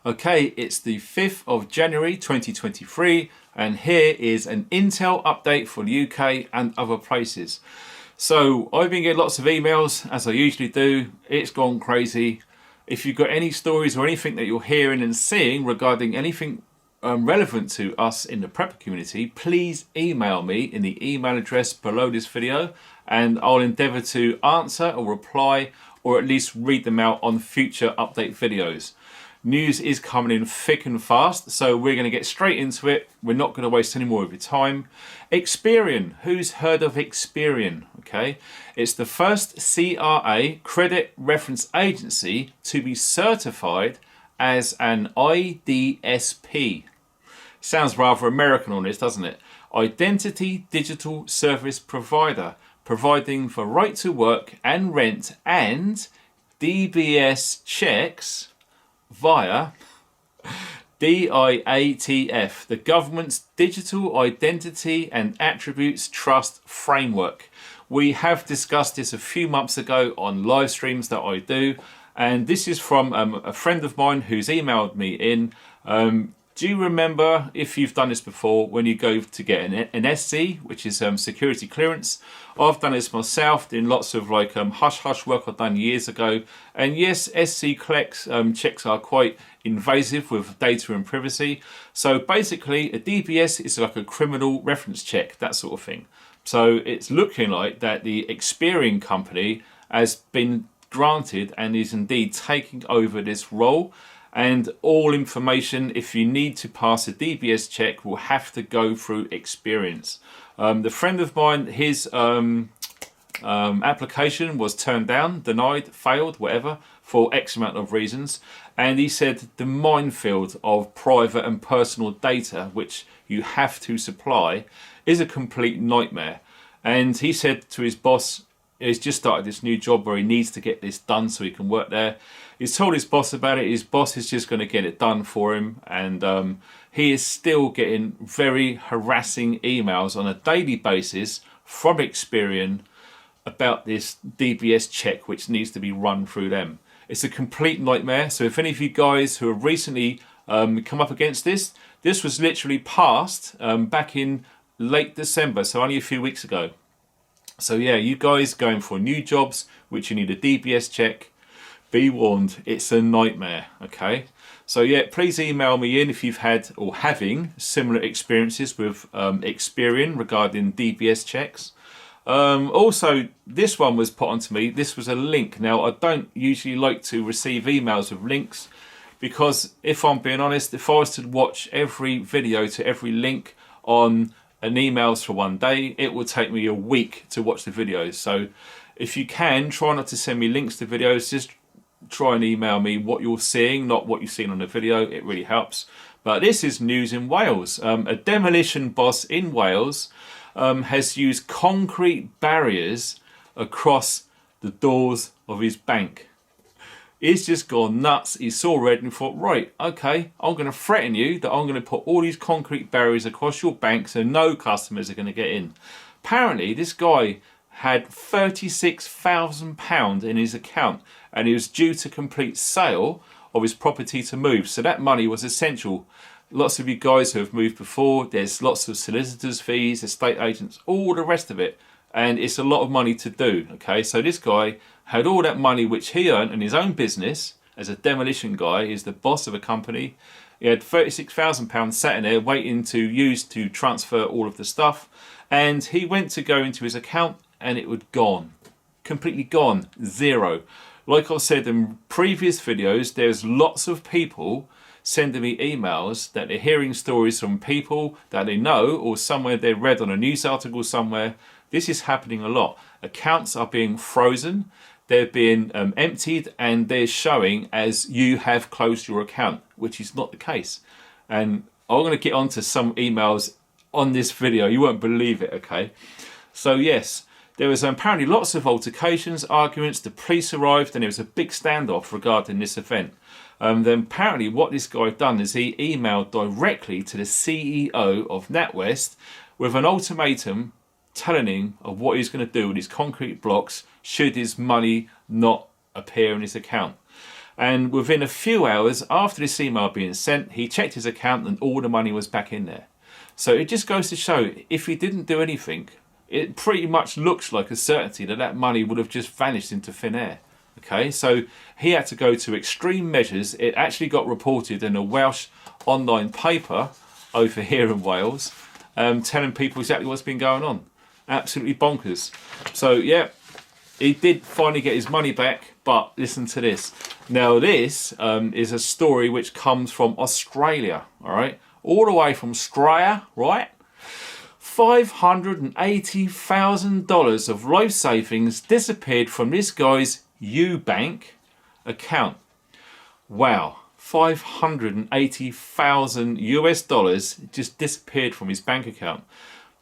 Okay, it's the 5th of January 2023 and here is an Intel update for the UK and other places. So I've been getting lots of emails as I usually do. It's gone crazy. If you've got any stories or anything that you're hearing and seeing regarding anything relevant to us in the prepper community, please email me in the email address below this video and I'll endeavour to answer or reply or at least read them out on future update videos. News is coming in thick and fast, so we're going to get straight into it. We're not going to waste any more of your time. Experian. Who's heard of Experian? Okay, it's the first CRA credit reference agency to be certified as an IDSP. Sounds rather American on this, doesn't it? Identity Digital Service Provider, providing for right to work and rent and DBS checks via DIATF, the government's Digital Identity and Attributes Trust Framework. We have discussed this a few months ago on live streams that I do, and this is from a friend of mine who's emailed me in. Do you remember, if you've done this before, when you go to get an SC, which is security clearance? I've done this myself in lots of like hush-hush work I've done years ago. And yes, SC checks are quite invasive with data and privacy. So basically, a DBS is like a criminal reference check, that sort of thing. So it's looking like that the Experian company has been granted and is indeed taking over this role. And all information, if you need to pass a DBS check, will have to go through Experian. The friend of mine, his application was turned down, denied, failed, whatever, for X amount of reasons. And he said the minefield of private and personal data, which you have to supply, is a complete nightmare. And he said to his boss, he's just started this new job where he needs to get this done so he can work there. He's told his boss about it. His boss is just going to get it done for him. And he is still getting very harassing emails on a daily basis from Experian about this DBS check, which needs to be run through them. It's a complete nightmare. So if any of you guys who have recently come up against this, this was literally passed back in late December, so only a few weeks ago. So yeah, you guys going for new jobs, which you need a DBS check, be warned, it's a nightmare, okay? So yeah, please email me in if you've had or having similar experiences with Experian regarding DBS checks. Also, this one was put onto me. This was a link. Now, I don't usually like to receive emails with links because if I'm being honest, if I was to watch every video to every link on an emails for one day, it will take me a week to watch the videos. So if you can, try not to send me links to videos, just try and email me what you're seeing, not what you've seen on the video. It really helps. But this is news in Wales. A demolition boss in Wales has used concrete barriers across the doors of his bank. He's just gone nuts. He saw red and thought, right, okay, I'm going to threaten you that I'm going to put all these concrete barriers across your bank so no customers are going to get in. Apparently, this guy had £36,000 in his account and he was due to complete sale of his property to move. So that money was essential. Lots of you guys who have moved before, there's lots of solicitors' fees, estate agents, all the rest of it. And it's a lot of money to do, okay? So this guy had all that money which he earned in his own business as a demolition guy. He's the boss of a company. He had £36,000 sat in there waiting to use to transfer all of the stuff. And he went to go into his account and it was gone. Completely gone. Zero. Like I said in previous videos, there's lots of people sending me emails that they're hearing stories from people that they know or somewhere they read on a news article somewhere. This is happening a lot. Accounts are being frozen, they're being emptied, and they're showing as you have closed your account, which is not the case. And I'm going to get onto some emails on this video. You won't believe it, okay? So yes, there was apparently lots of altercations, arguments. The police arrived, and there was a big standoff regarding this event. Then apparently what this guy done is he emailed directly to the CEO of NatWest with an ultimatum telling him of what he's going to do with his concrete blocks should his money not appear in his account. And within a few hours after this email being sent, he checked his account and all the money was back in there. So it just goes to show, if he didn't do anything, it pretty much looks like a certainty that that money would have just vanished into thin air. Okay, so he had to go to extreme measures. It actually got reported in a Welsh online paper over here in Wales, telling people exactly what's been going on. Absolutely bonkers. So yeah, he did finally get his money back, but listen to this. Now this is a story which comes from Australia, all right? All the way from Australia, right? $580,000 of life savings disappeared from this guy's Eubank account. Wow, 580,000 US dollars just disappeared from his bank account.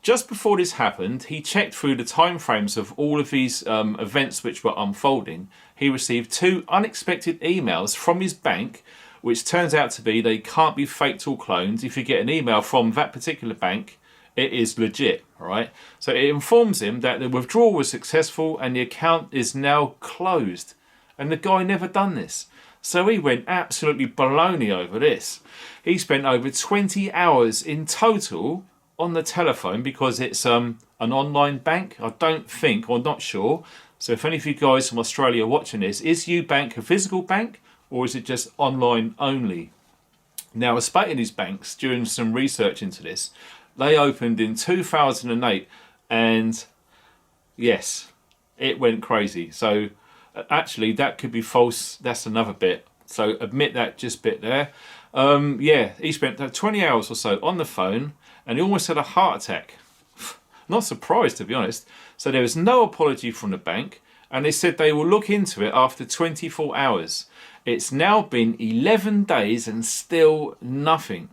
Just before this happened, he checked through the timeframes of all of these events which were unfolding. He received 2 unexpected emails from his bank, which turns out to be they can't be faked or cloned. If you get an email from that particular bank, it is legit, all right? So it informs him that the withdrawal was successful and the account is now closed. And the guy never done this. So he went absolutely baloney over this. He spent over 20 hours in total on the telephone because it's an online bank. I don't think, or not sure. So if any of you guys from Australia are watching this, is Eubank a physical bank or is it just online only? Now, I spotted these banks doing some research into this. They opened in 2008 and yes, it went crazy. So actually that could be false. That's another bit. So admit that just bit there. Yeah, he spent 20 hours or so on the phone and he almost had a heart attack. Not surprised, to be honest. So there was no apology from the bank and they said they will look into it after 24 hours. It's now been 11 days and still nothing.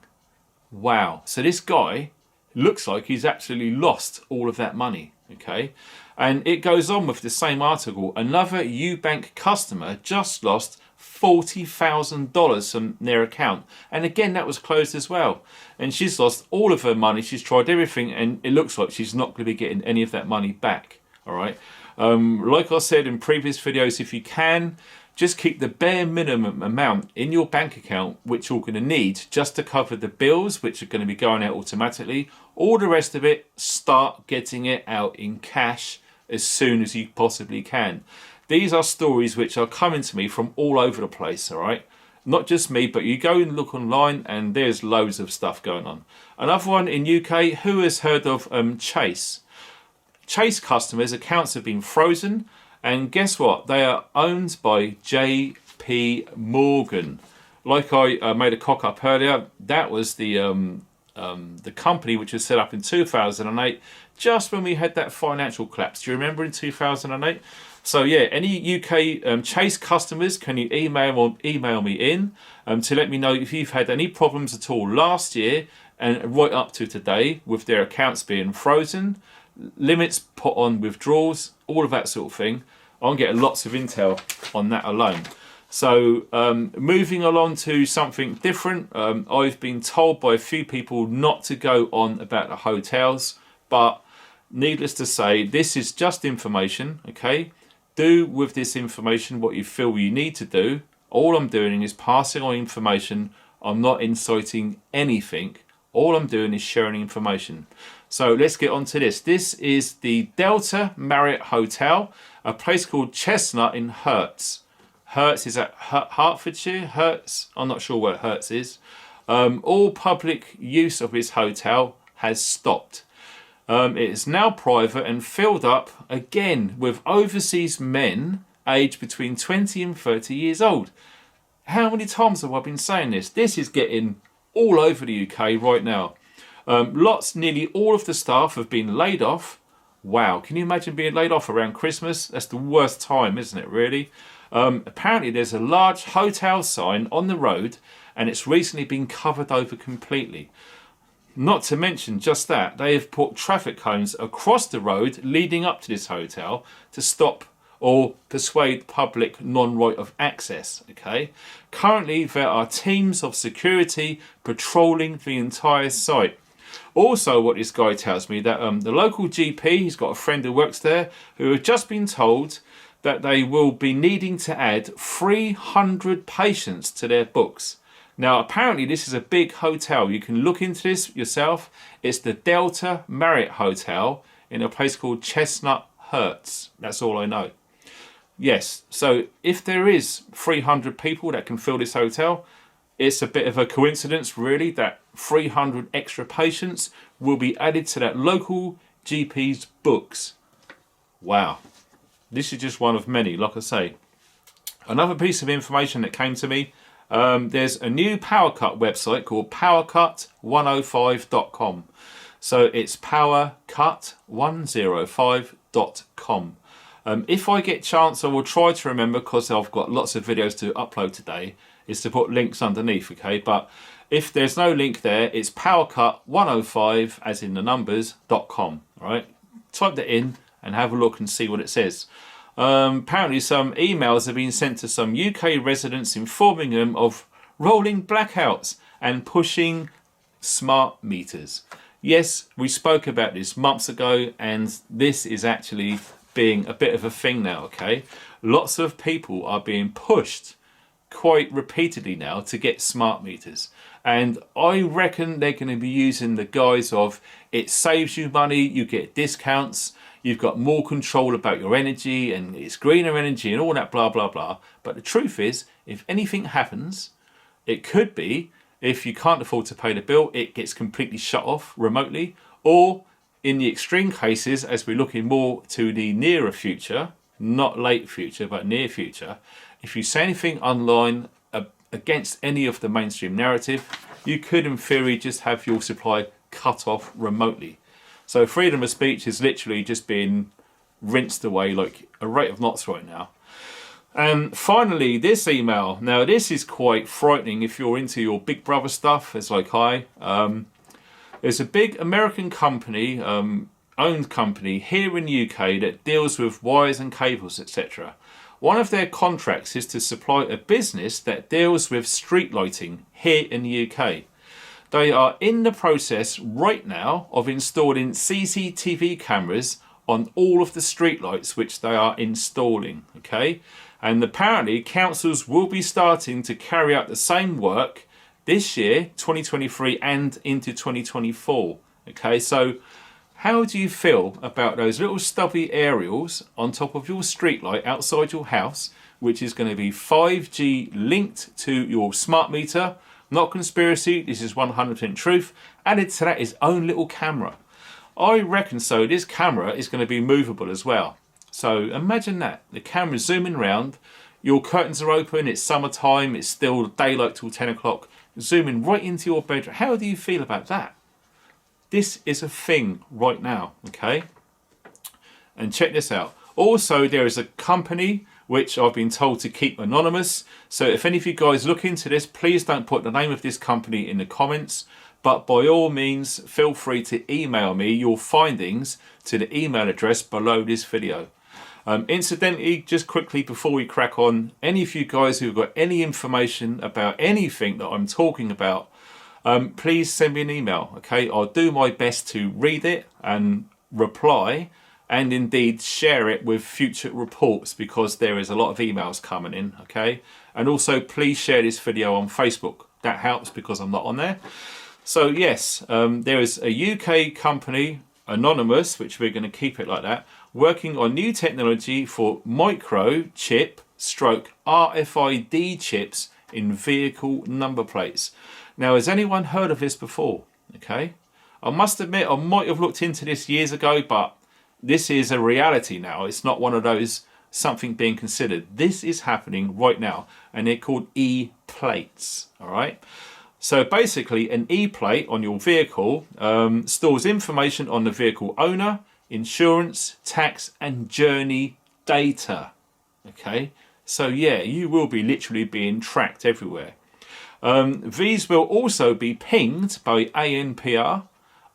Wow. So this guy looks like he's actually lost all of that money. Okay. And it goes on with the same article. Another Eubank customer just lost $40,000 from their account. And again, that was closed as well. And she's lost all of her money. She's tried everything and it looks like she's not going to be getting any of that money back. All right. Like I said in previous videos, if you can, just keep the bare minimum amount in your bank account, which you're going to need just to cover the bills, which are going to be going out automatically. All the rest of it, start getting it out in cash as soon as you possibly can. These are stories which are coming to me from all over the place, all right? Not just me, but you go and look online and there's loads of stuff going on. Another one in UK, who has heard of Chase? Chase customers' accounts have been frozen. And guess what? They are owned by JP Morgan. Like I made a cock up earlier, that was the company which was set up in 2008, just when we had that financial collapse. Do you remember in 2008? So yeah, any UK Chase customers, can you email me in to let me know if you've had any problems at all last year and right up to today with their accounts being frozen, limits put on withdrawals, all of that sort of thing. I'm getting lots of intel on that alone. So moving along to something different, I've been told by a few people not to go on about the hotels, but needless to say, this is just information, okay? Do with this information what you feel you need to do. All I'm doing is passing on information. I'm not inciting anything. All I'm doing is sharing information. So let's get on to this. This is the Delta Marriott Hotel, a place called Chestnut in Herts. Herts is at Hertfordshire. Herts, I'm not sure where Herts is. All public use of this hotel has stopped. It is now private and filled up again with overseas men aged between 20 and 30 years old. How many times have I been saying this? This is getting all over the UK right now. Nearly all of the staff have been laid off. Wow, can you imagine being laid off around Christmas? That's the worst time, isn't it, really? Apparently there's a large hotel sign on the road and it's recently been covered over completely. Not to mention just that, they have put traffic cones across the road leading up to this hotel to stop or persuade public non-right of access, okay? Currently, there are teams of security patrolling the entire site. Also, what this guy tells me, that the local GP, he's got a friend who works there, who had just been told that they will be needing to add 300 patients to their books. Now, apparently this is a big hotel. You can look into this yourself. It's the Delta Marriott Hotel in a place called Chestnut Hertz. That's all I know. Yes, so if there is 300 people that can fill this hotel, it's a bit of a coincidence, really, that 300 extra patients will be added to that local GP's books. Wow. This is just one of many, like I say. Another piece of information that came to me, there's a new PowerCut website called powercut105.com. So it's powercut105.com. If I get a chance, I will try to remember, because I've got lots of videos to upload today, is to put links underneath, okay? But if there's no link there, it's powercut105, as in the numbers.com, all right? Type that in and have a look and see what it says. Apparently some emails have been sent to some UK residents informing them of rolling blackouts and pushing smart meters. Yes, we spoke about this months ago, and this is actually being a bit of a thing now, okay? Lots of people are being pushed quite repeatedly now to get smart meters. And I reckon they're going to be using the guise of, it saves you money, you get discounts, you've got more control about your energy, and it's greener energy and all that blah, blah, blah. But the truth is, if anything happens, it could be, if you can't afford to pay the bill, it gets completely shut off remotely. Or in the extreme cases, as we're looking more to the nearer future, not late future, but near future, if you say anything online against any of the mainstream narrative, you could in theory just have your supply cut off remotely. So freedom of speech is literally just being rinsed away like a rate of knots right now. And finally, this email. Now, this is quite frightening if you're into your Big Brother stuff, as like I. There's a big American company, owned company here in the UK that deals with wires and cables, etc. One of their contracts is to supply a business that deals with street lighting here in the UK. They are in the process right now of installing CCTV cameras on all of the street lights which they are installing, okay? And apparently councils will be starting to carry out the same work this year, 2023, and into 2024, okay? So how do you feel about those little stubby aerials on top of your streetlight outside your house, which is going to be 5G linked to your smart meter? Not conspiracy, this is 100% truth. Added to that is own little camera. I reckon so. This camera is going to be movable as well. So imagine that. The camera's zooming around, your curtains are open, it's summertime, it's still daylight till 10 o'clock, zooming right into your bedroom. How do you feel about that? This is a thing right now, okay? And check this out. Also, there is a company which I've been told to keep anonymous. So if any of you guys look into this, please don't put the name of this company in the comments. But by all means, feel free to email me your findings to the email address below this video. Incidentally, just quickly before we crack on, any of you guys who've got any information about anything that I'm talking about, please send me an email, okay? I'll do my best to read it and reply, and indeed share it with future reports, because there is a lot of emails coming in, okay? And also please share this video on Facebook. That helps because I'm not on there. So yes, there is a UK company, anonymous, which we're going to keep it like that, working on new technology for microchip stroke RFID chips in vehicle number plates. Now, has anyone heard of this before? Okay, I must admit I might have looked into this years ago, but this is a reality now. It's not one of those something being considered. This is happening right now, and they're called e-plates. All right. So basically, an e-plate on your vehicle stores information on the vehicle owner, insurance, tax, and journey data. Okay, so yeah, you will be literally being tracked everywhere. These will also be pinged by ANPR,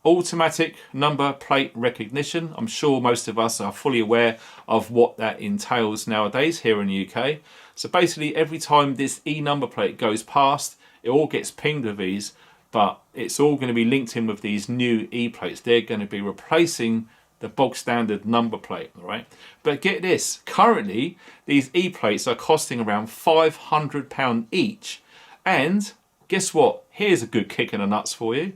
automatic number plate recognition. I'm sure most of us are fully aware of what that entails nowadays here in the UK. So basically, every time this e-number plate goes past, it all gets pinged with these, but it's all going to be linked in with these new e-plates. They're going to be replacing the bog standard number plate, all right? But get this, currently these e-plates are costing around £500 each. And guess what? Here's a good kick in the nuts for you.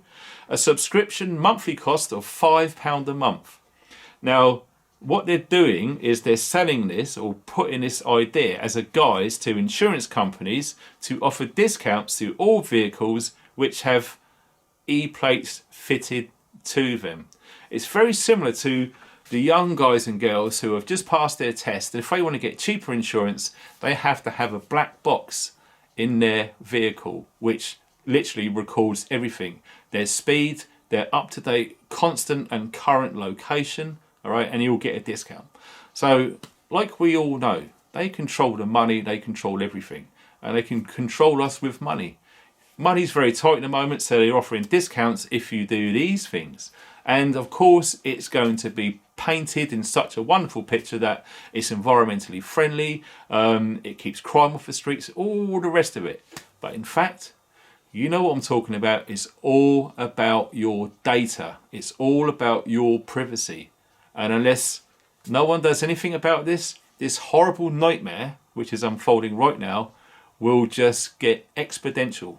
A subscription monthly cost of £5 a month. Now, what they're doing is they're selling this or putting this idea as a guise to insurance companies to offer discounts to all vehicles which have e-plates fitted to them. It's very similar to the young guys and girls who have just passed their test. If they want to get cheaper insurance, they have to have a black box in their vehicle which literally records everything: their speed, their up-to-date, constant and current location. All right, and you'll get a discount. So, like we all know, they control the money, they control everything, and they can control us with money. Money's very tight at the moment, so they're offering discounts if you do these things. And of course, it's going to be painted in such a wonderful picture that it's environmentally friendly, it keeps crime off the streets, all the rest of it. But in fact, you know what I'm talking about. It's all about your data. It's all about your privacy. And unless no one does anything about this, this horrible nightmare, which is unfolding right now, will just get exponential.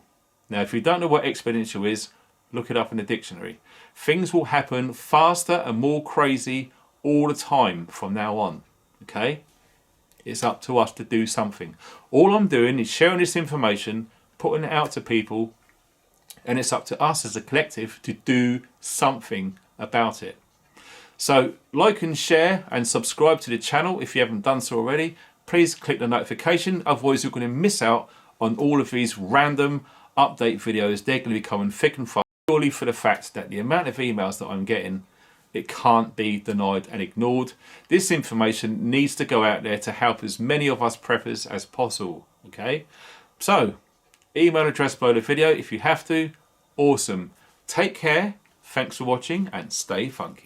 Now, if you don't know what exponential is, look it up in the dictionary. Things will happen faster and more crazy all the time from now on. Okay? It's up to us to do something. All I'm doing is sharing this information, putting it out to people, and it's up to us as a collective to do something about it. So like and share and subscribe to the channel if you haven't done so already. Please click the notification, otherwise you're going to miss out on all of these random update videos. They're going to be coming thick and fast, purely for the fact that the amount of emails that I'm getting, it can't be denied and ignored. This information needs to go out there to help as many of us preppers as possible. Okay, so email address below the video if you have to. Awesome. Take care. Thanks for watching and stay funky.